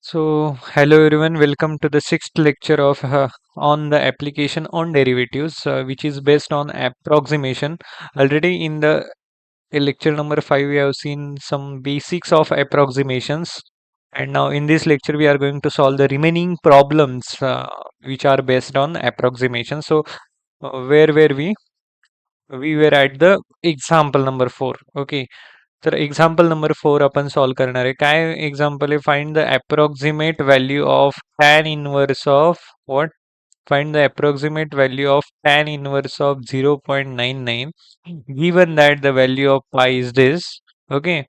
Hello everyone, welcome to the sixth lecture of on the application on derivatives, which is based on approximation. Already in the lecture number 5, we have seen some basics of approximations, and now in this lecture, we are going to solve the remaining problems which are based on approximation. Where were we? We were at the example number 4. Okay. तर example number 4 आपण solve करणार आहे. काय example आहे? Find the approximate value of tan inverse of what? Find the approximate value of tan inverse of 0.99 given that the value of pi is this. Okay,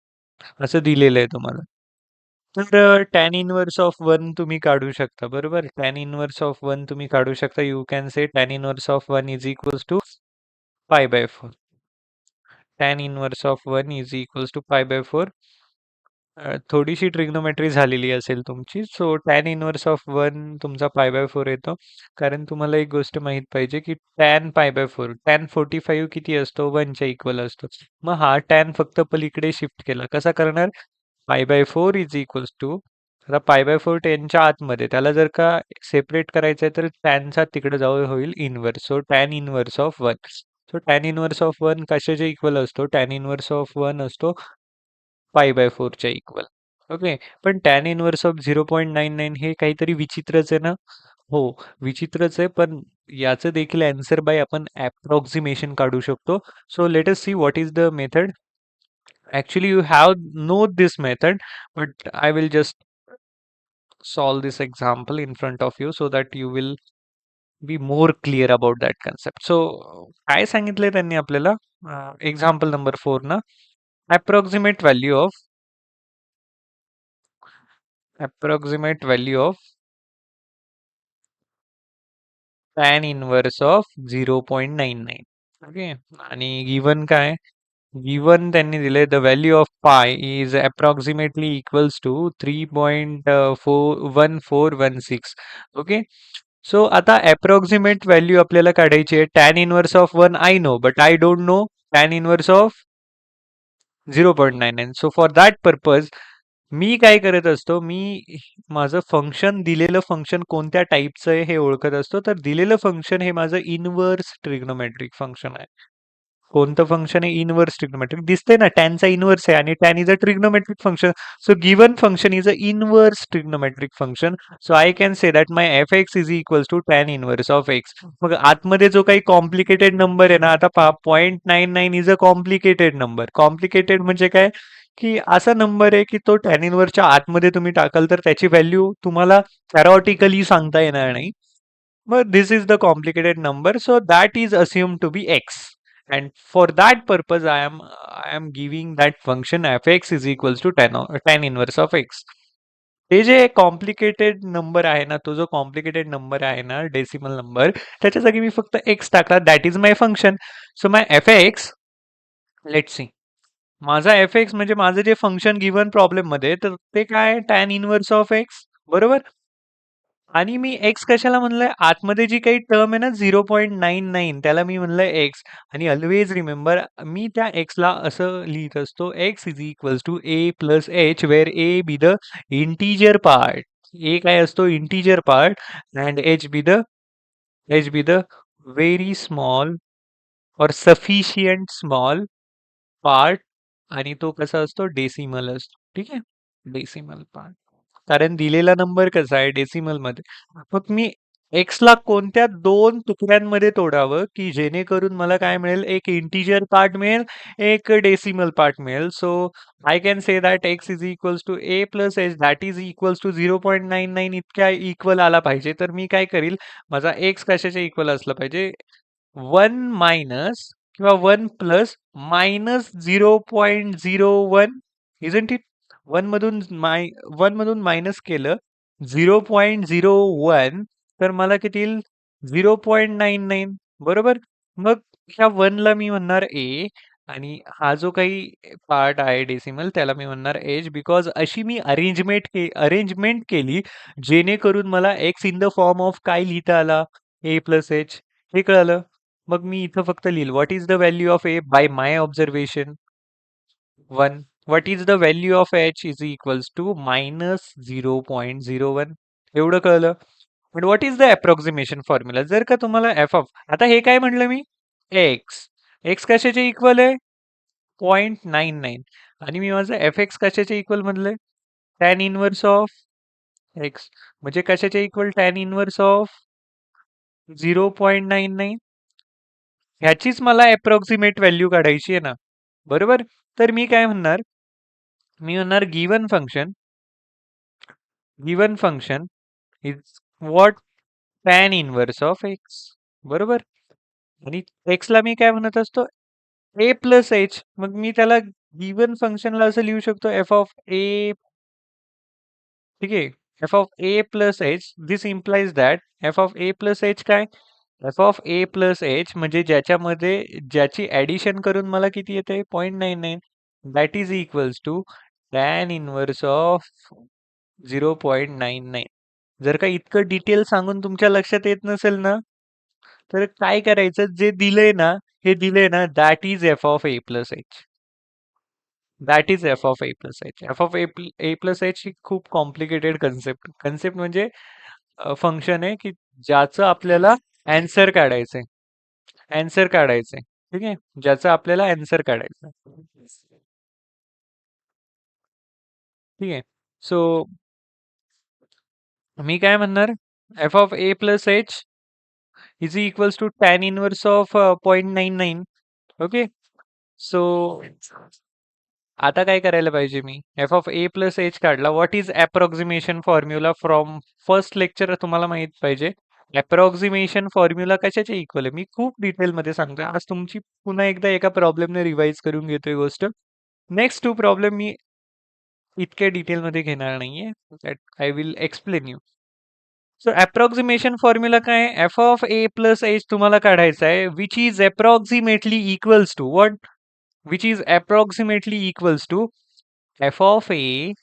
असं दिलेलं आहे तुम्हाला. तर टॅन इनवर्स ऑफ 1 तुम्ही काढू शकता, बरोबर. टॅन इनवर्स ऑफ 1 तुम्ही काढू शकता. You can say tan inverse of 1 is equals to pi by 4. Tan inverse of 1 is equals to pi by 4. थोडीशी ट्रिग्नोमेट्री झालेली असेल तुमची. सो टॅन इनवर्स ऑफ 1 तुमचा पाय बाय 4 येतो. कारण तुम्हाला एक गोष्ट माहित पाहिजे की टॅन पाय बाय 4, टॅन 45 किती असतो? 1 च्या इक्वल असतो. मग हा टॅन फक्त पलीकडे शिफ्ट केला. कसा करणार? पाय बाय 4 इज इक्वल्स टू, आता पाय बाय 4 टेनच्या आतमध्ये, त्याला जर का सेपरेट करायचं आहे तर टॅनचा तिकडे जाऊ होईल inverse. So tan inverse of 1. So tan inverse of 1 कशाच्या इक्वल असतो? टॅन इनवर्स ऑफ 1 असतो पाय बाय 4 च्या इक्वल. ओके, पण टॅन इनवर्स ऑफ 0.99 हे काहीतरी विचित्रच आहे ना? हो, विचित्रच आहे, पण याचं देखील आन्सर बाय आपण अप्रॉक्सिमेशन काढू शकतो. So let us see what is the method. Actually, you have know this method, but I will just solve this example in front of you so that you will be more clear about that concept. So, काय सांगितलंय त्यांनी आपल्याला? Example number 4 ना, approximate value of tan inverse of 0.99. Okay, आणि given काय? Given त्यांनी दिले the value of pi is approximately equals to 3.1416. Okay, so आता अप्रॉक्सिमेट व्हॅल्यू आपल्याला काढायची आहे. Tan inverse of 1 I know, but I don't know tan inverse of 0.99. So for that purpose मी काय करत असतो? मी माझं फंक्शन, दिलेलं फंक्शन कोणत्या टाईपचं आहे हे ओळखत असतो. तर दिलेलं फंक्शन हे माझं इनव्हर्स ट्रिग्नोमेट्रिक फंक्शन आहे. कोणतं फंक्शन आहे? Inverse trigonometric. दिसते ना, टॅनचा इनव्हर्स आहे आणि tan is a trigonometric function. So given function is a inverse trigonometric function. So I can say that my f x is equals to tan inverse of x. मग आतमध्ये जो काही complicated number आहे ना, आता पहा, 0.99 is a complicated number. Complicated म्हणजे काय? की असा नंबर आहे की तो टॅन इनव्हर्सच्या आतमध्ये तुम्ही टाकाल तर त्याची व्हॅल्यू तुम्हाला थेरॉटिकली सांगता येणार नाही. But this is the complicated number, so that is assumed to be x, and for that purpose I am giving that function f(x) is equals to tan inverse of x. ते जे complicated number आहे ना, तो जो complicated number आहे ना, decimal number, त्याच्या जागी मी फक्त x टाकला. That is my function. So my f(x), let's see, माझा f(x) म्हणजे माझं जे फंक्शन गिवन प्रॉब्लेम मध्ये, तर ते काय? टॅन इनवर्स ऑफ x, बरोबर. आणि मी एक्स कशाला म्हणलंय? आतमध्ये जी काही टर्म आहे ना 0.99, त्याला मी म्हणलंय एक्स. आणि ऑलवेज रिमेंबर, मी त्या एक्सला असं लिहित असतो, x is equals to a plus h, where a be the integer part. A काय असतो? Integer part. And h be the very small और सफिशियंट स्मॉल पार्ट. आणि तो कसा असतो? डेसिमल असतो. ठीक आहे, डेसिमल पार्ट. कारण दिलेला नंबर कसा आहे? डेसिमल मध्ये. मग मी एक्स ला कोणत्या दोन तुकड्यांमध्ये तोडावं की जेणेकरून मला काय मिळेल? एक इंटीजर पार्ट मिळेल, एक डेसिमल पार्ट मिळेल. So I can say that x is equals to a plus h, that is equals to 0.99 इतक्या इक्वल आला पाहिजे. तर मी काय करील? माझा एक्स कशाच्या इक्वल असला पाहिजे? 1 मायनस किंवा 1 प्लस मायनस 0.01, इजंट इट? 1 मधून मायनस केलं 0.01, तर मला किती येईल? 0.99, बरोबर. मग ह्या 1 ला मी म्हणणार ए, आणि हा जो काही पार्ट आहे डेसिमल, त्याला मी म्हणणार एच, बिकॉज अशी मी अरेंजमेंट केली जेणेकरून मला x in the form of काय लिहिता आला? A plus h. हे कळालं? मग मी इथं फक्त लिहिल what is the value of a by my observation? 1. What is the value of h is equals to -0.01 एवढं कळलं. पण what is the approximation formula जर का तुम्हाला एफ ऑफ आता हे काय म्हटलं मी एक्स एक्स कशाचे इक्वल आहे 0.99 आणि मी माझं एफ एक्स कशाचे इक्वल म्हणलंय टॅन इनवर्स ऑफ एक्स म्हणजे कशाचे इक्वल टॅन इनवर्स ऑफ 0.99 ह्याचीच मला अप्रॉक्सिमेट व्हॅल्यू काढायची आहे ना बरोबर. तर मी काय म्हणणार मी म्हणणार given function is what tan inverse of x बरोबर. आणि एक्सला मी काय म्हणत असतो ए प्लस एच मग मी त्याला गिवन फंक्शनला असं लिहू शकतो एफ ऑफ ए ठीक आहे f of a plus h this implies that f of a plus h काय f of a plus h म्हणजे ज्याच्यामध्ये ज्याची ऍडिशन करून मला किती येते 0.99 that is equals to tan inverse of 0.99. जर का इतकं डिटेल सांगून तुमच्या लक्षात येत नसेल ना तर काय करायचं जे दिलंय ना हे दिलंय ना that is f of a plus h that is f of a plus h f of a plus h ही खूप कॉम्प्लिकेटेड कन्सेप्ट म्हणजे फंक्शन आहे की ज्याचं आपल्याला अँसर काढायचंय अँसर काढायचंय ठीक आहे ज्याचं आपल्याला अँसर काढायचं ठीक आहे. सो मी काय म्हणणार f of a plus h is equals to tan inverse of 0.99 okay. So आता काय करायला पाहिजे मी f of a plus h काढला what is approximation formula from first lecture तुम्हाला माहित पाहिजे अप्रॉक्सिमेशन फॉर्म्युला कशाचे इक्वल आहे मी खूप डिटेलमध्ये सांगतोय आज तुमची पुन्हा एकदा एका प्रॉब्लेमने रिवाइज करून घेतोय गोष्ट. नेक्स्ट टू प्रॉब्लेम मी इतक्या डिटेलमध्ये घेणार नाहीये that I will explain you. So approximation formula काय आहे f of a plus h तुम्हाला काढायचा आहे which is approximately equals to what which is approximately equals to f of a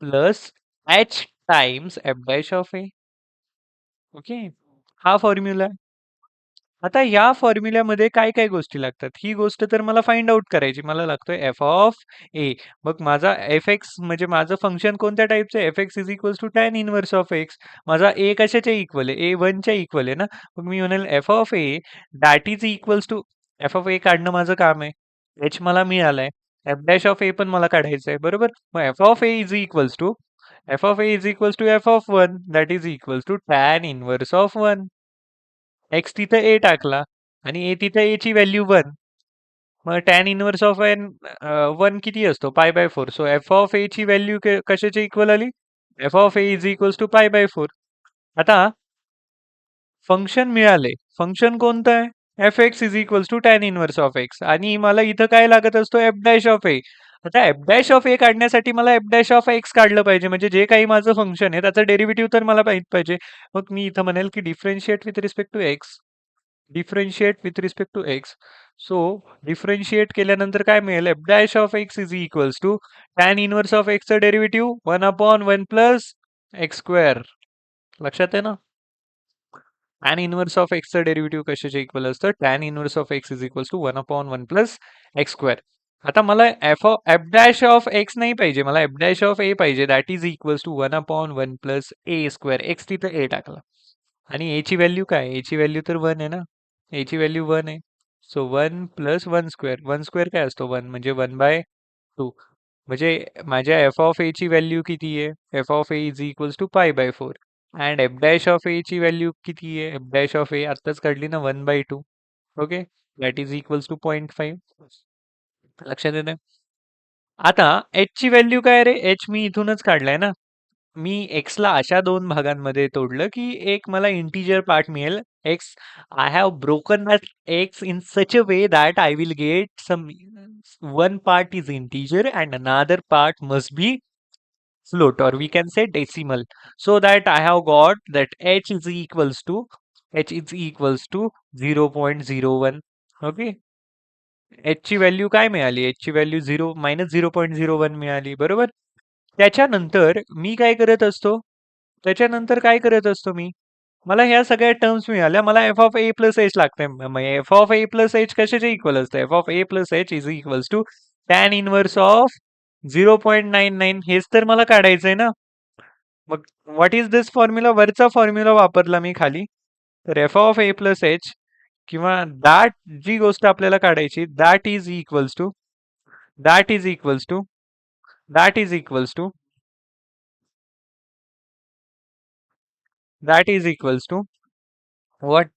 plus h times f dash of a. Okay हा formula आहे. आता या फॉर्म्युल्यामध्ये काय काय गोष्टी लागतात ही गोष्ट तर मला फाइंड आउट करायची मला लागतोय एफ ऑफ ए मग माझा एफ एक्स म्हणजे माझं फंक्शन कोणत्या टाईपचं f x is equals to tan inverse of x माझा ए कशाच्या इक्वल आहे ए वनच्या इक्वल आहे ना मग मी म्हणेल f of a that is equals to f of a काढणं माझं काम आहे एच मला मिळालंय एफ डॅश ऑफ ए पण मला काढायचं आहे बरोबर मग f of a is equals to f of one that is equals to tan inverse of one x तिथं ए टाकला आणि ए तिथं ए ची व्हॅल्यू वन मग tan inverse of N one किती असतो pi by four so f of a ची value कशाची इक्वल आली f of a is equals to pi by four. आता फंक्शन मिळाले फंक्शन कोणतं आहे f x is equals to tan inverse of x आणि मला इथं काय लागत असतो एफ डॅश ऑफ ए. आता एफ डॅश ऑफ ए काढण्यासाठी मला एफ डॅश ऑफ एक्स काढलं पाहिजे म्हणजे जे काही माझं फंक्शन आहे त्याचं डेरिव्हेटिव्ह तर मला माहित पाहिजे. मग मी इथं म्हणेल की differentiate with respect to x differentiate with respect to x. So differentiate केल्यानंतर काय मिळेल f dash of x is equals to tan inverse of एक्सचं डेरिव्हेटिव्ह 1/1 प्लस एक्स स्क्वेअर लक्षात आहे ना. टॅन इनवर्स ऑफ एक्सचं डेरिव्हेटिव्ह कशाचे इक्वल असतं tan inverse of x is equals to 1/1 plus x square. आता मला एफ डॅश ऑफ एक्स नाही पाहिजे मला एफ डॅश ऑफ ए पाहिजे that is equals to 1/1 plus a square x तिथं ए टाकला आणि ए ची व्हॅल्यू काय ए ची व्हॅल्यू तर वन आहे ना ए ची व्हॅल्यू वन आहे. So one plus one square काय असतो वन म्हणजे 1/2 म्हणजे माझ्या एफ ऑफ ए ची व्हॅल्यू किती आहे f of a is equals to pi by four and f dash of a ची व्हॅल्यू किती आहे एफ डॅश ऑफ ए आत्ताच काढली ना 1/2 okay that is equals to 0.5 लक्षात येते. आता एच ची व्हॅल्यू काय रे एच मी इथूनच काढलाय ना मी एक्सला अशा दोन भागांमध्ये तोडलं की एक मला इंटिजर पार्ट मिळेल x I have broken that x in such a way that I will get some one part is integer and another part must be float or we can say decimal so that I have got that h is equals to 0.01 okay h ची value काय मिळाली h ची value 0 मिळाली बरोबर. त्याच्यानंतर मी काय करत असतो त्याच्यानंतर काय करत असतो मी मला ह्या सगळ्या टर्म्स मिळाल्या मला f of a plus h लागतंय f of a plus h कशाचे इक्वल असतं f of a plus h is equals to tan inverse of 0.99 हेच तर मला काढायचंय ना. मग व्हॉट इज दिस फॉर्म्युला? वरचा फॉर्म्युला वापरला मी खाली. तर f of a plus h किंवा दॅट जी गोष्ट आपल्याला काढायची that is equals to that is equals to that is equals to that is equals to what?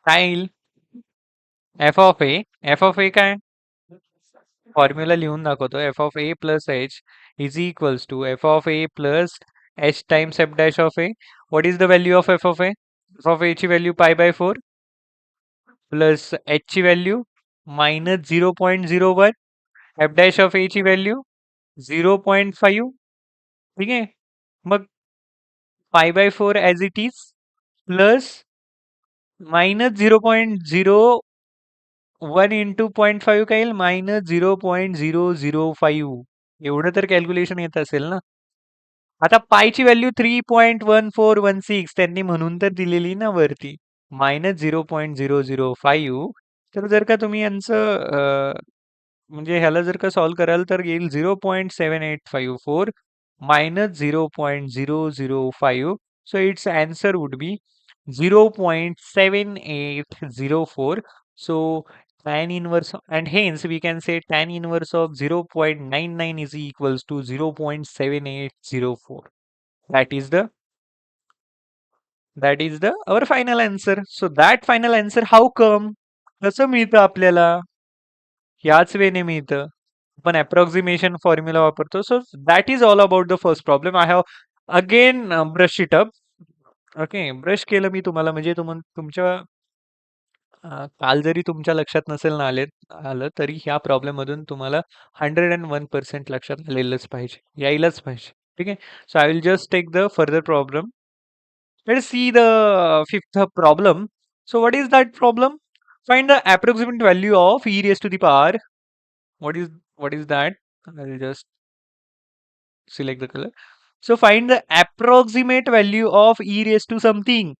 काय येईल? एफ ऑफ ए काय? फॉर्म्युला लिहून दाखवतो. F of a plus h is equals to f of a plus h times f dash of a. What is the value of f of a? F of a ची value π/4 plus h ची value -0.01. F dash of a ची value 0.5. ठीक आहे. मग π/4 as it is plus -0.01 into 0.5 काय येईल? -0.005. एवढं तर कॅल्क्युलेशन येत असेल ना. आता पायची व्हॅल्यू 3.1416 त्यांनी म्हणून तर दिलेली ना वरती -0.005. तर जर का तुम्ही यांचं म्हणजे ह्याला जर का सॉल्व्ह कराल तर येईल 0.7854 -0.005. So it's answer would be 0.7804. So tan inverse and hence we can say tan inverse of 0.99 is equals to 0.7804. That is the our final answer. So that final answer how come? कसं मिळतं आपल्याला? ह्याच वेने मिळतं. आपण approximation formula वापरतो. So that is all about the first problem. I have again brush it up. Okay, brush केलं मी तुम्हाला म्हणजे तुमच्या काल जरी तुमच्या लक्षात नसेल ना आलं तरी ह्या प्रॉब्लेम मधून तुम्हाला 101% लक्षात आलेलंच पाहिजे, यायलाच पाहिजे. ठीक आहे. So I will just take the further problem. Let's see the fifth problem. So what is that problem? Find the approximate value of e raised to the power. What is that? I'll just select the color. So find the approximate value of e raised to something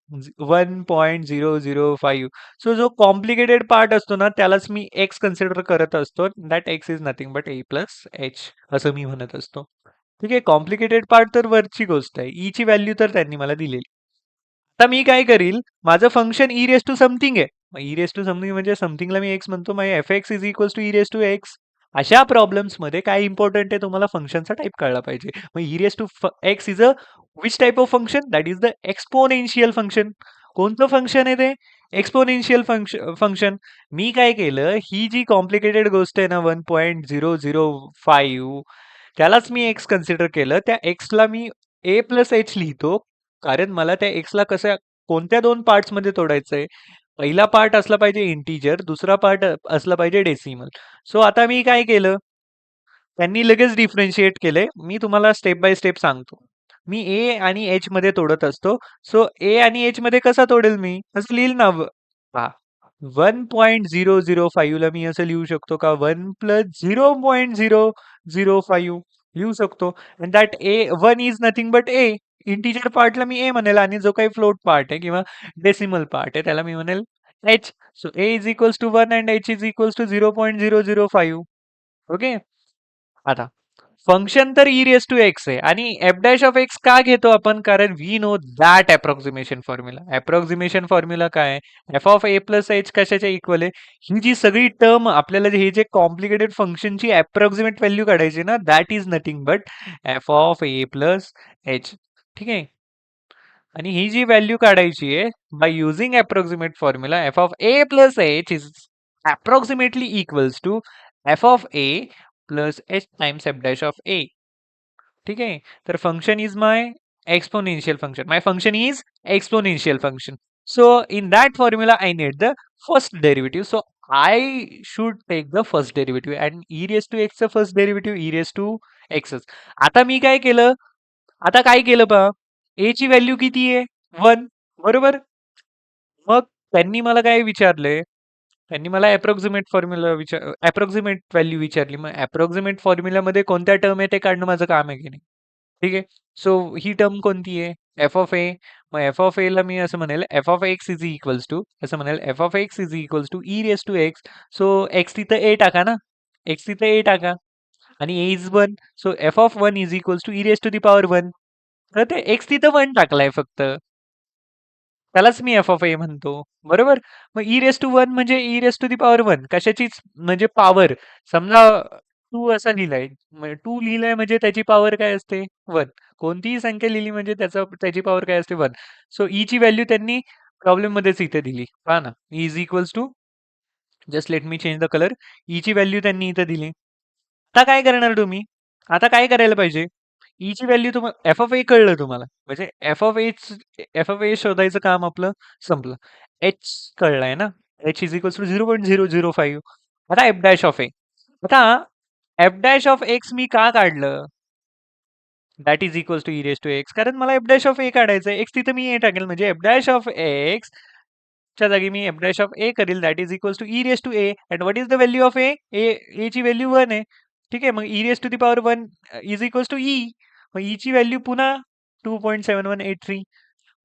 1.005. So जो complicated part असतो ना त्यालाच मी x consider करत असतो. That x is nothing but a plus H असं मी म्हणत असतो. ठीक आहे. कॉम्प्लिकेटेड पार्ट तर वरची गोष्ट आहे. ई ची व्हॅल्यू तर त्यांनी मला दिलेली. आता मी काय करील, माझं function e raise to something आहे. मग ई रेस टू समथिंग म्हणजे समथिंगला मी एक्स म्हणतो. मग f x is equals to e raise to x. अशा प्रॉब्लेम्समध्ये काय इम्पॉर्टंट आहे, तुम्हाला फंक्शनचा टाईप कळला पाहिजे. मग e raise to x is a which type of function? That is the exponential function. कोणतं फंक्शन आहे ते? Exponential function. मी काय केलं, ही जी कॉम्प्लिकेटेड गोष्ट आहे ना 1.005 त्यालाच मी एक्स कन्सिडर केलं. त्या एक्सला मी ए प्लस एच लिहितो. कारण मला त्या एक्सला कोणत्या दोन पार्ट्समध्ये तोडायचंय? पहिला पार्ट असला पाहिजे इंटीजर, दुसरा पार्ट असला पाहिजे डेसिमल. सो आता मी काय केलं, त्यांनी लगेच डिफरन्शिएट केलंय. मी तुम्हाला स्टेप बाय स्टेप सांगतो. मी ए आणि एच मध्ये तोडत असतो. सो ए आणि एच मध्ये कसा तोडेल मी? असं लिहिल ना. पहा, 1.005 ला मी असं लिहू शकतो का? 1 प्लस 0.005 लिहू शकतो. And that a 1 is nothing but a. Integer पार्टला मी ए म्हणेल आणि जो काही फ्लोट पार्ट आहे किंवा डेसिमल पार्ट आहे त्याला मी म्हणेल h. So a is equals to 1 and h is equals to 0.005. Okay. आता फंक्शन तर ई रेस टू एक्स आहे आणि एफ डॅश ऑफ एक्स का घेतो आपण? कारण we know that approximation formula. Approximation formula काय? F of a plus h कशाच्या इक्वल आहे? ही जी सगळी टर्म आपल्याला हे जे कॉम्प्लिकेटेड फंक्शनची अप्रॉक्सिमेट व्हॅल्यू काढायची ना, that is nothing but f of a plus h. ठीक आहे. आणि ही जी व्हॅल्यू काढायची आहे by using approximate formula, f of a plus h is approximately equals to f of a plus h times f dash of a. ठीक आहे. तर function is my exponential function. My function is exponential function. So in that formula, I need the first derivative. So I should take the first derivative and e raised to x चं first derivative e raised to x. आता मी काय केलं? आता काय केलं पहा, a ची value किती आहे? 1. बरोबर. मग त्यांनी मला काय विचारले? त्यांनी मला अप्रॉक्सिमेट व्हॅल्यू विचारली. मग अप्रॉक्सिमेट फॉर्म्युलामध्ये कोणत्या टर्म आहे ते काढणं माझं काम आहे की नाही? ठीक आहे. सो ही टर्म कोणती आहे? F of a. मग एफ ऑफ ए ला मी असं म्हणेल f of x is equals to, असं म्हणेल f of x is equals to e raise to x. So x तिथं ए टाका ना, एक्स तिथं ए टाका. आणि a is 1. So f of 1 is equals to e raise to the power 1. तर ते एक्स तिथं 1 टाकलाय फक्त. त्यालाच मी एफ ऑफ ए म्हणतो. बरोबर? मग ई रेस टू 1 म्हणजे e raise to the power 1 कशाचीच म्हणजे पॉवर. समजा 2 असा लिहिलाय. 2 लिहिलाय म्हणजे त्याची पॉवर काय असते? 1. कोणतीही संख्या लिहिली म्हणजे त्याची पॉवर काय असते? 1. सो ई ची व्हॅल्यू त्यांनी प्रॉब्लेममध्येच इथे दिली. पहा ना. E is equals to just let me change the colour. E ची व्हॅल्यू त्यांनी इथे दिली. आता काय करणार तुम्ही? आता काय करायला पाहिजे? ई ची व्हॅल्यू तुम्हाला एफ ऑफ ए कळलं तुम्हाला. म्हणजे एफ ऑफ ए शोधायचं काम आपलं संपलं. एच कळलाय ना? H is equals to 0.005. आता एफ डॅश ऑफ ए. आता एफ डॅश ऑफ एक्स मी का काढलं? That is equals to e raise to x. कारण मला एफ डॅश ऑफ ए काढायचं आहे. एक्स तिथं मी ए टाकेल म्हणजे एफ डॅश ऑफ एक्स च्या जागी मी एफ डॅश ऑफ ए करेल. That is equals to e raise to a. And what is the value of a? A ची व्हॅल्यू 1 आहे. ठीक आहे. मग e raise to the power 1 is equals to e. मग ई ची value पुन्हा 2.7183.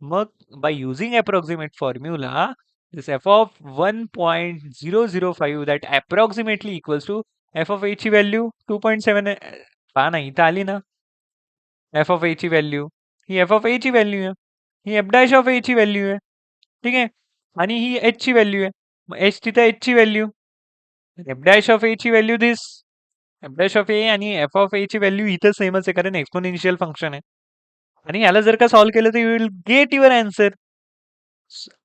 मग by using approximate formula this f of 1.005 that approximately equals to f of a ची व्हॅल्यू 2.7. पहा ना इथं आली ना एफ ऑफ ए ची value. He F of a ची व्हॅल्यू आहे. ही एफ डॅश ऑफ ए ची व्हॅल्यू आहे. ठीक आहे. आणि ही एच ची व्हॅल्यू आहे. मग एच तिथं एच ची value. F dash of a ची value this. F dash of a आणि एफ ऑफ ए ची व्हॅल्यू इथं सेमच आहे कारण एक्सपोनेन्शियल फंक्शन आहे. आणि याला जर का सॉल्व्ह केलं तर you will get your answer.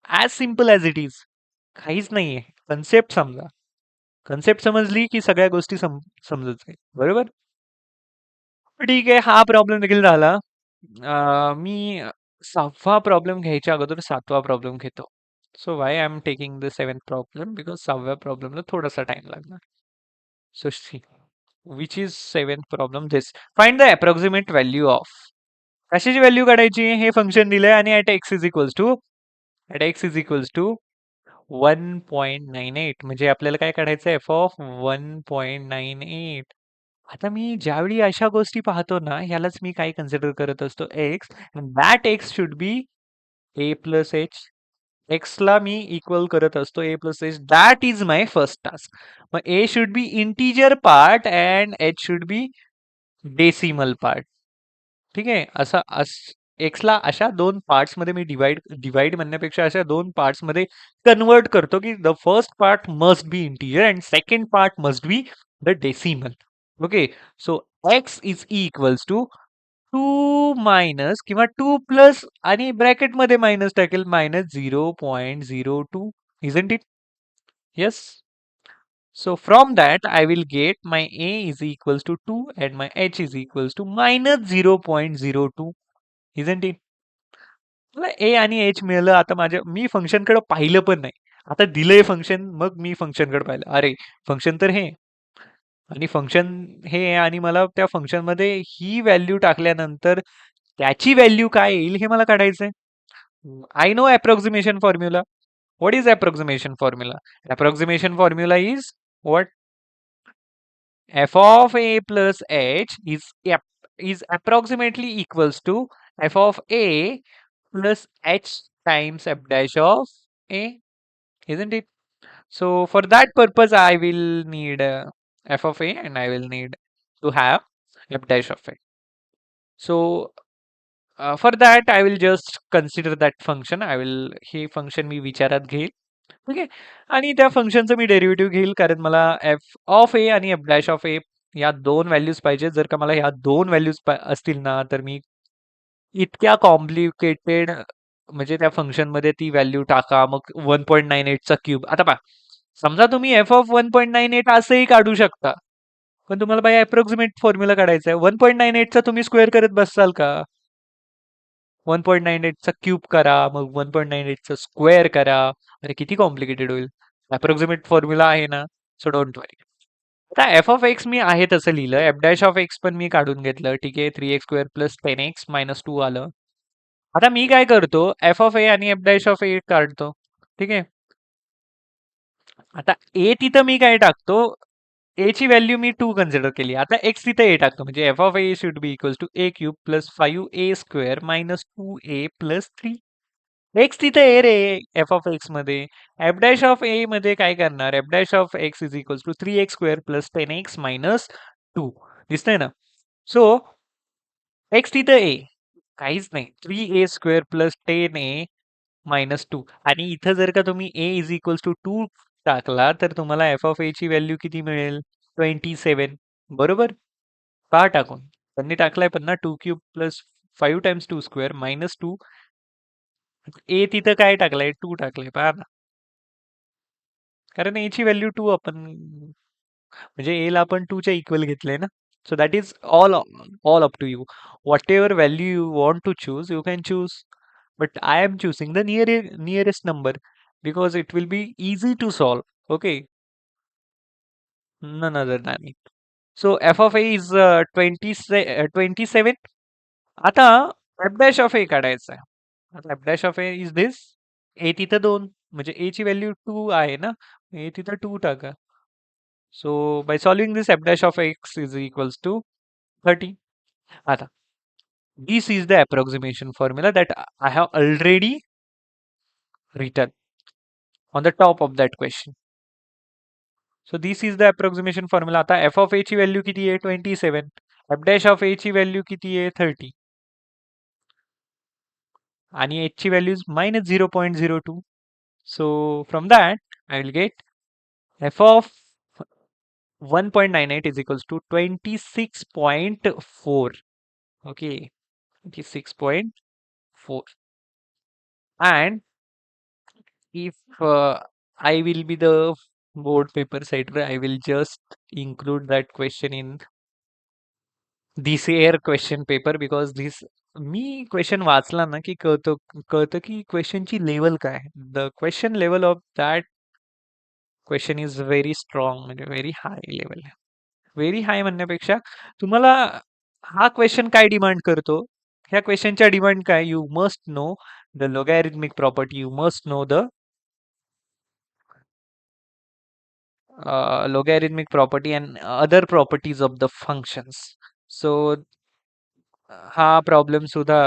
As simple as it is. काहीच नाहीये. कन्सेप्ट समजा. कन्सेप्ट समजली की सगळ्या गोष्टी समजत जाईल. बरोबर? ठीक आहे. हा प्रॉब्लेम देखील झाला. मी 6वा प्रॉब्लेम घ्यायच्या अगोदर 7वा प्रॉब्लेम घेतो. So why I am taking the 7th problem? Because 6व्या प्रॉब्लेमला थोडासा टाइम लागणार. So see which is 7th problem this. Find the approximate value of. कशाची व्हॅल्यू काढायची? हे फंक्शन दिलंय आणि at x is equals to 1.98 म्हणजे आपल्याला काय काढायचं एफ ऑफ 1.98. आता मी ज्यावेळी अशा गोष्टी पाहतो ना ह्यालाच मी काय कन्सिडर करत असतो x. That x should be a plus h. एक्सला मी इक्वल करत असतो a plus h. That is my first task. मग a should be integer part and h should be decimal part. ठीक आहे. एक्सला अशा 2 पार्ट्समध्ये मी डिवाइड म्हणण्यापेक्षा अशा 2 पार्ट्समध्ये कन्वर्ट करतो की the first part must be integer and second part must be the decimal. Okay. So x is equals to 2 minus किंवा 2 plus आणि ब्रॅकेटमध्ये मायनस टाकेल -0.02. Isn't it? Yes. So from that I will get my a is equals to 2 and my h is equals to -0.02. Isn't it? मला a आणि h मिळालं. आता मी फंक्शनकडे पाहिलं पण नाही. आता दिलंय फंक्शन मग मी फंक्शनकडे पाहिलं. अरे फंक्शन तर हे आणि फंक्शन हे आहे आणि मला त्या फंक्शनमध्ये ही व्हॅल्यू टाकल्यानंतर त्याची व्हॅल्यू काय येईल हे मला काढायचंय. I know approximation formula. What is approximation formula? Approximation formula is what? F of a plus h is approximately equals to f of a plus h times f dash of a, isn't it? So for that purpose, I will need f of a and I will need to have f dash of a. So for that, I will just consider that function. हे function मी विचारात घेईल. ठीक आहे. आणि त्या फंक्शनचं मी derivative घेईल कारण मला एफ ऑफ ए आणि एफ डॅश ऑफ ए या 2 व्हॅल्यूज पाहिजे. जर का मला ह्या 2 व्हॅल्यूज असतील ना तर मी इतक्या कॉम्प्लिकेटेड म्हणजे त्या फंक्शनमध्ये ती व्हॅल्यू टाका मग 1.98 चा क्यूब. आता पहा समजा तुम्ही एफ ऑफ 1.98 असंही काढू शकता. पण तुम्हाला बाय अप्रॉक्सिमेट फॉर्म्युला काढायचा आहे. 1.98 चा तुम्ही स्क्वेअर करत बसाल का? 1.98 चा क्यूब करा मग 1.98 चा स्क्वेअर करा. अरे किती कॉम्प्लिकेटेड होईल. अप्रॉक्सिमेट फॉर्म्युला आहे ना. सो डोंट वरी. आता एफ ऑफ एक्स मी आहे तसं लिहिलं. एफ डॅश ऑफ एक्स पण मी काढून घेतलं. ठीक आहे. 3x square plus 10x minus 2 आलं. आता मी काय करतो एफ ऑफ ए आणि एफ डॅश ऑफ ए काढतो. ठीक आहे. आता ए तिथं मी काय टाकतो ए ची व्हॅल्यू मी 2 कन्सिडर केली. आता एक्स तिथे ए टाकतो म्हणजे f of a should be equals to a cube plus 5a square minus 2a plus 3. X तिथे ए रे एफ ऑफ एक्स मध्ये. एफ डॅश ऑफ ए मध्ये काय करणार f dash of x is equals to 3x square plus 10x minus 2. दिसतंय ना? So x तिथं ए काहीच नाही. 3a² + 10a - 2 आणि इथं जर का तुम्ही a = 2 टाकला तर तुम्हाला एफ ऑफ ए ची व्हॅल्यू किती मिळेल? 27 बरोबर? पहा टाकून. त्यांनी टाकलाय पण ना 2³ + 5 × 2² - 2 ए तिथं काय टाकलंय? 2 टाकलंय पहा ना. कारण a ची व्हॅल्यू 2 आपण म्हणजे a ला आपण 2 च्या इक्वल घेतलंय ना. So that is all up to you. Whatever value you want to choose, you can choose. But I am choosing the nearest number because it will be easy to solve. Okay, none other than it. So f of a is 27. आता f dash of a काढायचा आहे. आता f dash of a is this. a तिथं 2 म्हणजे a ची value 2 आहे ना. a तिथं 2 टाका. So by solving this, f dash of x is equals to 30. आता this is the approximation formula that I have already written on the top of that question. So this is the approximation formula. आता f of a ची value किती आहे? 27. f dash of a ची value किती आहे? 30. आणि h ची value -0.02. So from that I will get f of 1.98 is equals to 26.4. Okay, 26.4. And if I will be the board paper setter, I will just include that question in this year question paper because this मी question वाचला ना की कळतं की क्वेश्चनची level काय. The question level of that question is very strong म्हणजे very high level. Very high म्हणण्यापेक्षा तुम्हाला हा क्वेश्चन काय डिमांड करतो? ह्या क्वेश्चनच्या डिमांड काय? You must know the logarithmic property, you must know the logarithmic property and other properties of the functions. So हा प्रॉब्लेम सुद्धा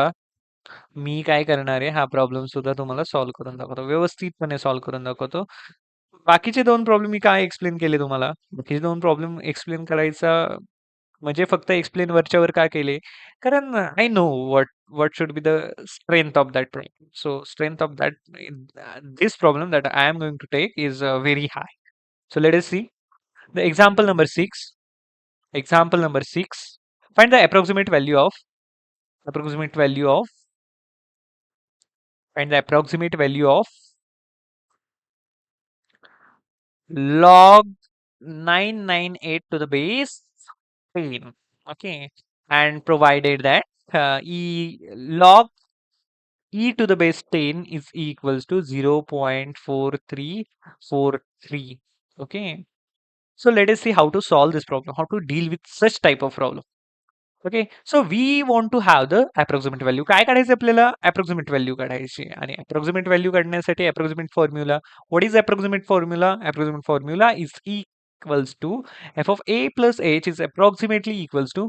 मी काय करणार आहे, हा प्रॉब्लेम सुद्धा तुम्हाला सॉल्व्ह करून दाखवतो. व्यवस्थितपणे सॉल्व्ह करून दाखवतो. बाकीचे 2 प्रॉब्लेम मी काय एक्सप्लेन केले तुम्हाला? बाकीचे 2 प्रॉब्लेम एक्सप्लेन करायचा म्हणजे फक्त एक्सप्लेन वरच्यावर का केले? कारण I know what should be the strength of that problem. So strength of that this problem that I am going to take is very high. So let us see the example number 6. Example number 6. Find the approximate value of find the approximate value of log 998 to the base 10. Okay, and provided that log e to the base 10 is equals to 0.4343. Okay, so let us see how to solve this problem, how to deal with such type of problem. Okay, so we want to have the approximate value. काय काढायचं आपल्याला? Approximate value काढायची. आणि approximate value काढण्यासाठी approximate formula. What is approximate formula? Approximate formula is equals to f of a plus h is approximately equals to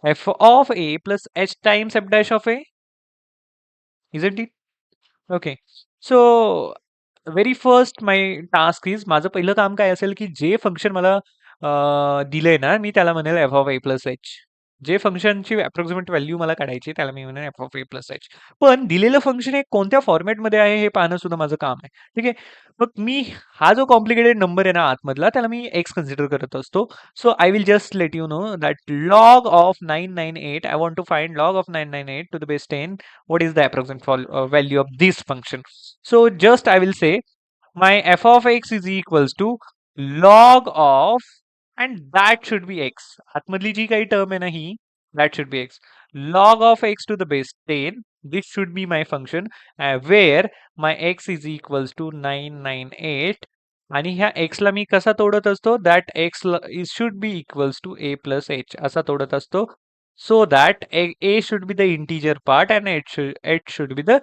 f of a plus h times f dash of a, isn't it? Okay, so very first my task is, माझं पहिलं काम काय असेल की जे function मला दिलंय ना मी त्याला म्हणेल f of a plus H. जे फंक्शनची अप्रॉक्सिमेट व्हॅल्यू मला काढायची त्याला मी म्हणेल f of a plus H. पण दिलेलं फंक्शन हे कोणत्या फॉर्मॅटमध्ये आहे हे पाहणं सुद्धा माझं काम आहे. ठीक आहे, मग मी हा जो कॉम्प्लिकेटेड नंबर आहे ना आतमधला त्याला मी एक्स कन्सिडर करत असतो. So I will just let you know that log of 998, I want to find log of 998 to the base 10. What is the approximate value of this function? So just I will say my f of x is equals to log of, and that should be x. आतमधली जी काही term आहे ना ही, that should be x. Log of x to the base 10. This should be my function where my x is equals to 998. आणि ह्या x ला मी कसा तोडत असतो? That x should be equals to a plus h असा तोडत असतो. So that a should be the integer part and h should be the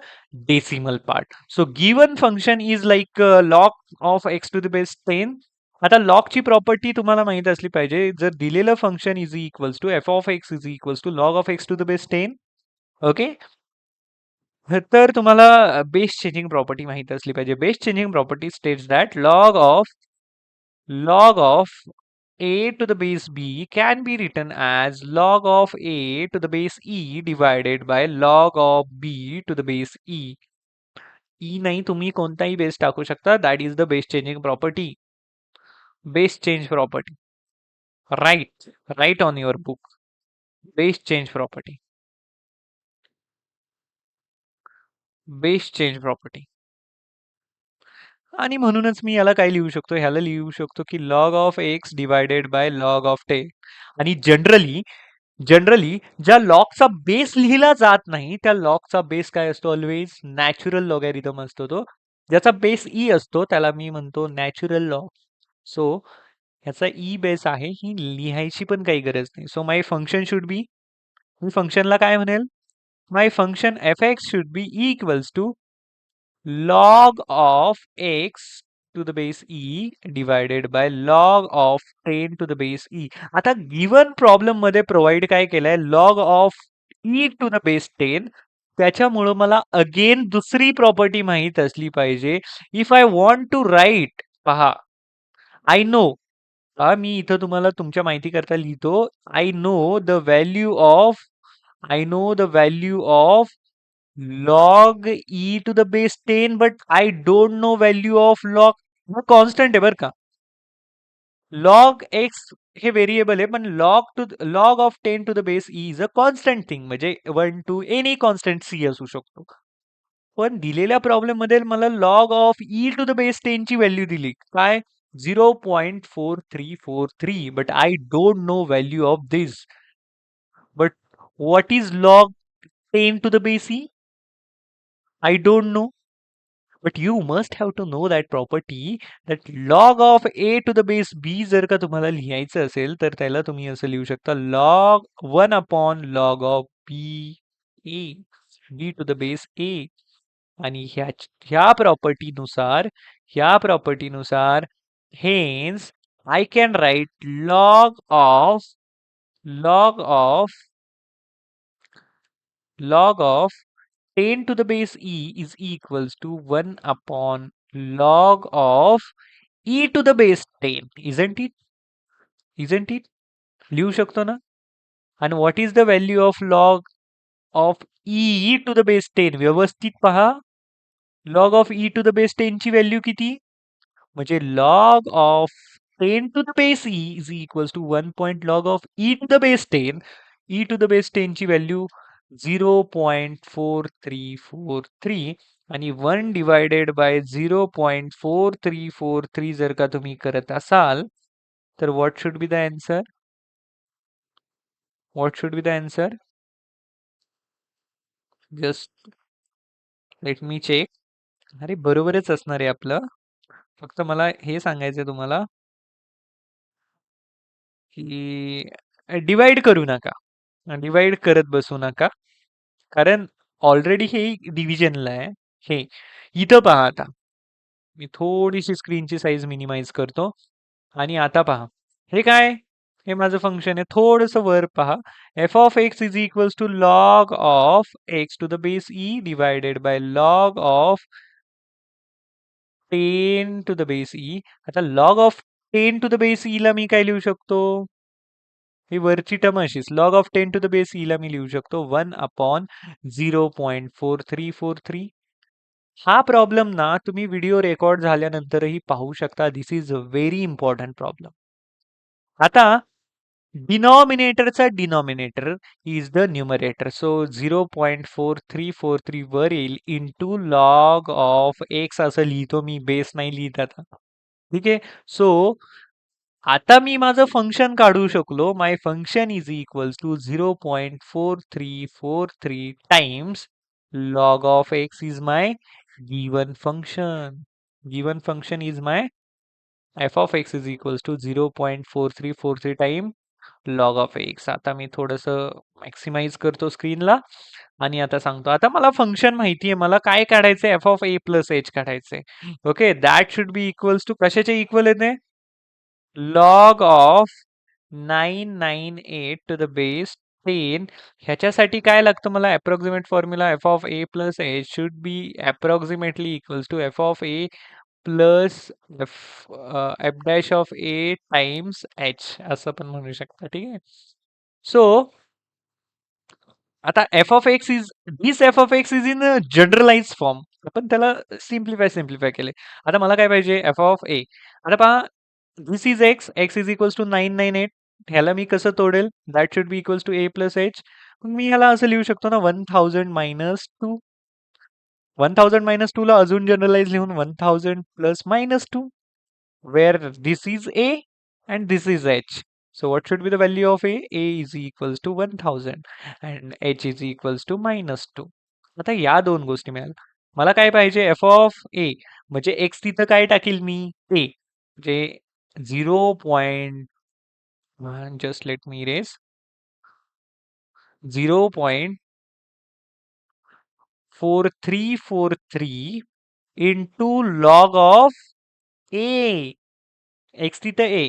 decimal part. So given function is like log of x to the base 10. आता लॉगची property तुम्हाला माहित असली पाहिजे. जर दिलेलं function is equals to f of x is equals to log of x to the base 10. Okay, तर तुम्हाला base changing property माहित असली पाहिजे. Base changing property states that log of a to the base b can be written as log of a to the base e divided by log of b to the base e. E नाही, तुम्ही कोणताही base टाकू शकता. That is the base changing property. Base change property. Write on your book. Base change property. Base change property. आणि म्हणूनच मी याला काय लिहू शकतो, ह्याला लिहू शकतो की log of x divided by log of टे. आणि जनरली ज्या लॉगचा बेस लिहिला जात नाही त्या लॉगचा बेस काय असतो, ऑलवेज नॅचरल लॉगॅरिथम असतो. तो ज्याचा बेस ई असतो त्याला मी म्हणतो नॅचरल लॉग. सो ह्याचा ई बेस आहे, ही लिहायची पण काही गरज नाही. So my function should be, मी फंक्शनला काय म्हणेल, my function f x should be equals to log of x to the base e divided by log of 10 to the base e. आता गिवन प्रॉब्लेम मध्ये प्रोव्हाइड काय केलंय, log of e to the base 10. त्याच्यामुळं मला again दुसरी property माहित असली पाहिजे. If I want to write, पहा, आय नो, मी इथं तुम्हाला तुमच्या माहिती करता लिहितो. I know the value of log e to the base 10, but I don't know value of log. हा कॉन्स्टंट आहे बरं का. log x हे व्हेरिएबल आहे, पण log of 10 to the base e is a constant thing. म्हणजे 1 to any constant c असू शकतो. पण दिलेल्या प्रॉब्लेम मध्ये मला log of e to the base 10 ची व्हॅल्यू दिली, काय, 0.4343. But I don't no value of this. But what is log 10 to the base e? I don't know. But you must have to know that property, that log of a to the base b जर का तुम्हाला लिहायचं असेल तर त्याला तुम्ही असं लिहू शकता, log 1 upon log of b a, b to the base a. आणि ह्या प्रॉपर्टीनुसार hence I can write log of 10 to the base e is equals to 1 upon log of e to the base 10. Isn't it? लिहू शकतो ना. आणि what is the value of log of e to the base 10? व्यवस्थित पहा, log of e to the base 10 ची value किती, म्हणजे log of 10 to the base e is equals to 1 point log of e to the base 10. e to the base 10 ची value 0.4343 आणि 1 divided by 0.4343 जर का तुम्ही करत असाल तर what should be the answer? Just let me check. अरे बरोबरच असणार आहे आपलं. फक्त मला हे सांगायचंय तुम्हाला की डिवाइड करू नका, डिवाइड करत बसू नका, कारण ऑलरेडी हे डिव्हिजनला आहे. हे इथं पहा, आता मी थोडीशी स्क्रीनची साईज मिनिमाइज करतो. आणि आता पहा, हे काय, हे माझं फंक्शन आहे. थोडस वर पहा, f of x is equals to log of x to the base e divided by log of 10 to the base e. आता log of 10 to the base e ला मी काय लिहू शकतो, ही वरची टर्म अशीच, log of 10 to the base e ला मी लिहू शकतो 1 अपॉन 0.4343. हा प्रॉब्लेम ना तुम्ही व्हिडिओ रेकॉर्ड झाल्यानंतरही पाहू शकता. This is a very important problem. आता डिनॉमिनेटरचा denominator is the numerator. So 0.4343 वर येईल इंटू लॉग ऑफ एक्स असं लिहितो मी, बेस नाही लिहित आता. ठीक आहे. सो आता मी माझं फंक्शन काढू शकलो. My function is equals to 0.4343 times log of x is my given function. Given function is my f of x is equals to 0.4343 time log of x. आता मी थोडस मॅक्सिमाइज करतो स्क्रीनला आणि आता सांगतो. आता मला फंक्शन माहिती आहे, मला काय काढायचंय, f of a plus h काढायचंय. Okay, that should be equals to कशाच्या इक्वल येते, log of 998 to the base 10. ह्याच्यासाठी काय लागतं मला, approximate formula f of a plus h should be approximately equals to f of a plus f dash of a times h असं पण म्हणू शकता. ठीक आहे. सो आता f of x is this f of x is in generalise form. आपण त्याला simplify केले. आता मला काय पाहिजे एफ ऑफ ए. आता पहा this is x, x is equals to 998. ह्याला मी कसं तोडेल? That should be equals to a plus h. मी ह्याला असं लिहू शकतो ना 1000 मायनस 2. 1000 मायनस 2 ला अजून जनरलाइज लिहून 1000 plus minus 2. where this is A and this is H. So what should be the value of A? A is equals to 1000 and H is equals to minus 2. आता या दोन गोष्टी मिळाल्या. मला काय पाहिजे एफ ऑफ ए म्हणजे एक्स तिथं काय टाकील मी ए म्हणजे 0. Just let me raise 0.4343 into log of a. X तिथं ए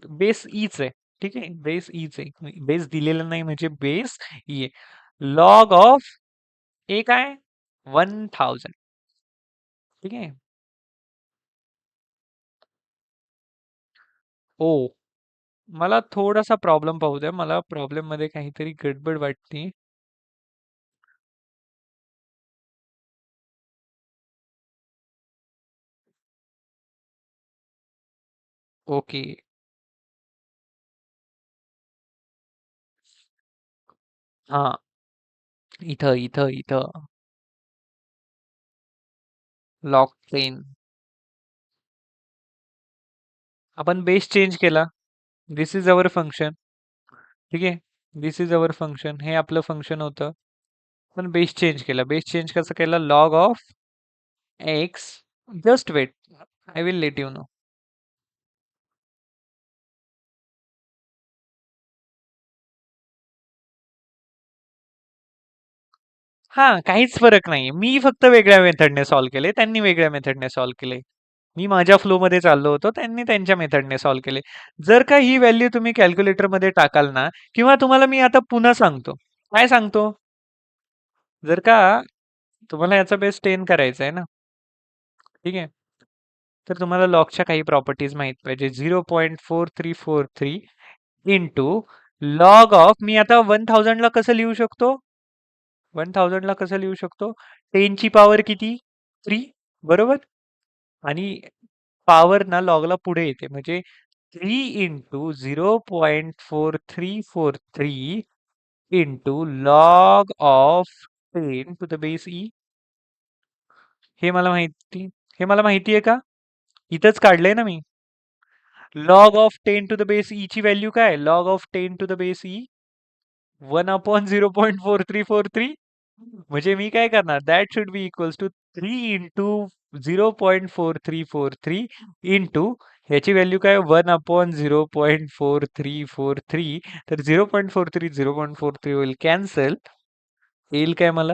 बेस ईच आहे. ठीक आहे. बेस ईच आहे. बेस दिलेला नाही म्हणजे बेस ई आहे. लॉग ऑफ ए काय 1000. ठीक आहे. ओ मला थोडासा प्रॉब्लेम पाहू द्या. मला प्रॉब्लेम मध्ये काहीतरी गडबड वाटते. ओके. हा इथं इथं इथं लॉग 10 आपण बेस चेंज केला. This is our function. ठीक आहे. This is our function. हे आपलं फंक्शन होतं. पण बेस चेंज केला. बेस चेंज कसं केला? Log of x. Just wait. I will let you know. हां, काहीच फरक नाहीये. मी फक्त वेगळ्या मेथडने सॉल्व्ह केले. त्यांनी वेगळ्या मेथडने सॉल्व्ह केले. मी माझ्या फ्लोमध्ये चाललो होतो. त्यांनी त्यांच्या मेथडने सॉल्व्ह केले. जर का ही व्हॅल्यू तुम्ही कॅल्क्युलेटरमध्ये टाकाल ना किंवा तुम्हाला मी आता पुन्हा सांगतो. काय सांगतो? जर का तुम्हाला याचा बेस 10 करायचा आहे ना, ठीक आहे? तर तुम्हाला लॉगच्या काही प्रॉपर्टीज माहीत पाहिजे. 0.4343 इंटू लॉग ऑफ मी आता 1000 ला कसं लिहू शकतो? 1000 ला कसं लिहू शकतो? 10 ची पॉवर किती? 3 बरोबर? आणि पॉवर ना लॉगला पुढे येते म्हणजे 3 into 0.4343 into log of 10 to the base e. हे मला माहिती हे मला माहिती आहे का? इथंच काढलंय ना मी. Log of 10 to the base e ची व्हॅल्यू काय? Log of 10 to the base e 1 upon 0.4343. म्हणजे मी काय करणार? That should be equals to 3 into 0.4343 into ह्याची व्हॅल्यू काय 1 अपॉन 0.4343. तर 0.43 होईल कॅन्सल. येईल काय मला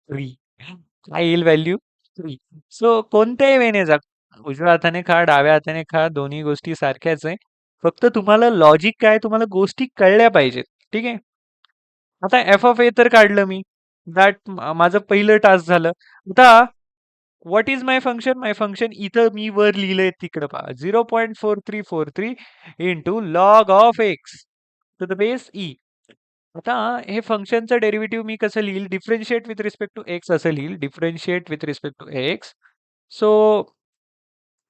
3. काय येईल व्हॅल्यू 3. सो कोणत्याही वेने जा. उजव्या हाताने खा डाव्या हाताने खा दोन्ही गोष्टी सारख्याच आहे. फक्त तुम्हाला लॉजिक काय तुम्हाला गोष्टी कळल्या पाहिजेत. ठीक आहे. आता एफ ऑफ ए तर काढलं मी. दॅट माझं पहिलं टास्क झालं. आता what is my function? My function इथं मी वर लिहिलंय तिकडं पहा 0.4343 into log of x to the base e. आता हे फंक्शनचं डेरिव्हेटिव्ह मी कसं लिहिल? Differentiate with respect to x असं लिहिल. Differentiate with respect to x. So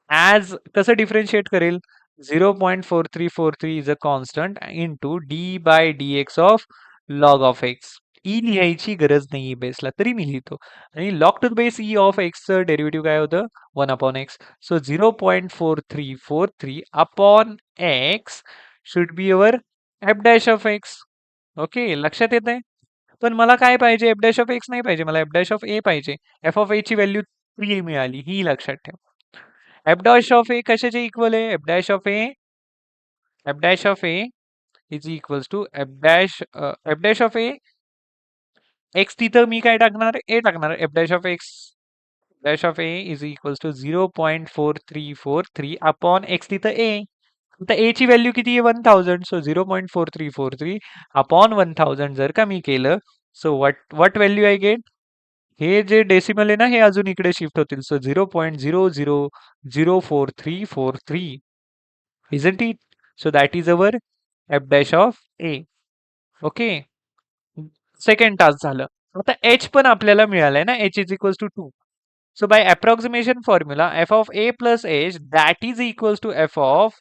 as कसं डिफरन्शिएट करेल? 0.4343 is a constant into d by d x of log of x. E लिहायची गरज नाही बेसला तरी मी लिहितो. आणि log to base e of एक्सचं डेरिव्हेटिव्ह काय होतं? 1 upon x. So 0.4343 upon x should be our f dash of x. Okay लक्षात येत आहे. पण मला काय पाहिजे? एफ डॅश ऑफ एक्स नाही पाहिजे. मला एफ डॅश ऑफ ए पाहिजे. एफ ऑफ ए ची व्हॅल्यू 3 मिळाली ही लक्षात ठेव. एफ डॅश ऑफ ए कशाचे इक्वल आहे? F dash of a is equals to f dash of a x तिथं मी काय टाकणार? ए टाकणार. F dash of x dash of a is equals to 0.4343 upon x तिथं ए. आता ए ची व्हॅल्यू किती आहे? 1000. सो 0.4343 अपॉन 1000 जर का मी केलं so what value I get? हे जे डेसिमल आहे ना हे अजून इकडे शिफ्ट होतील. So 0.000434 isn't it? So that is our f dash of a. ओके. सेकंड टास्क झालं. आता h पण आपल्याला मिळालंय ना, h is equals to 2. So by approximation formula, f of a plus h that is equals to f of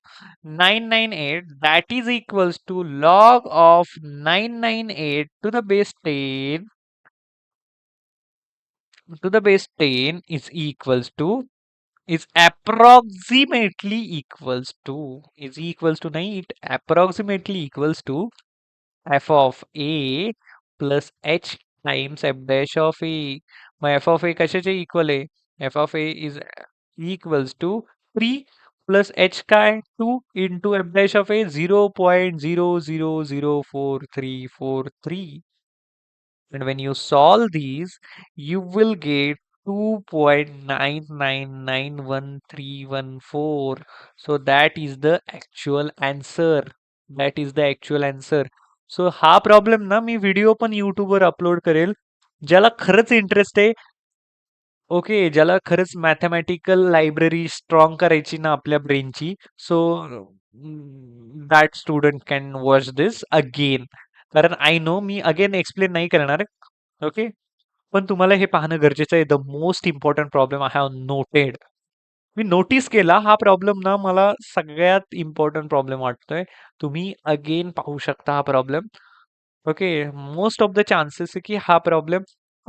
998 that is equals to log of 998 to the base 10 is equals to is approximately equals to नहीं, it approximately equals to f of a plus h times f dash of a. मग f of a कशाचे equal आहे? f of a is equals to 3 plus h काय 2 into f dash of a 0.00043343. And when you solve these, you will get 2.9991314. So that is the actual answer. That is the actual answer. So हा problem ना मी video पण युट्यूबवर upload करेल. ज्याला खरंच interest आहे, okay, ज्याला खरंच मॅथमॅटिकल लायब्ररी स्ट्रॉंग करायची ना आपल्या ब्रेनची, so that student can watch this again. कारण आय नो मी अगेन एक्सप्लेन नाही करणार. ओके. पण तुम्हाला हे पाहणं गरजेचं आहे. The most important problem I have noted. मी नोटीस केला हा प्रॉब्लेम ना मला सगळ्यात इम्पॉर्टंट प्रॉब्लेम वाटतोय. तुम्ही अगेन पाहू शकता हा problem. Okay. Most of the chances आहे की हा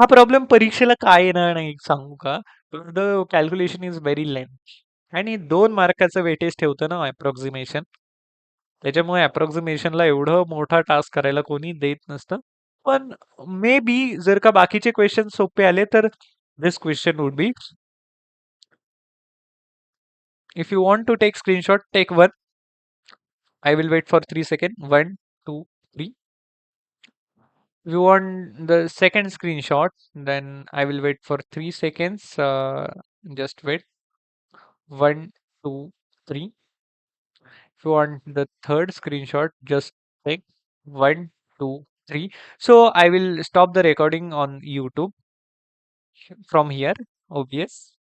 प्रॉब्लेम परीक्षेला काय येणार नाही सांगू का? The calculation is very length आणि 2 मार्काचं वेटेज ठेवतं ना अप्रॉक्सिमेशन. त्याच्यामुळे अप्रॉक्सिमेशनला एवढं मोठा टास्क करायला कोणी देत नसतं. पण मे बी जर का बाकीचे क्वेश्चन सोपे आले तर this question would be. If you want to take screenshot, take one. I will wait for 3 seconds. One, two, three. If you want the second screenshot, then I will wait for 3 seconds. Just wait. One, two, three. If you want the third screenshot, just take one, two, three. So I will stop the recording on YouTube from here. Obvious.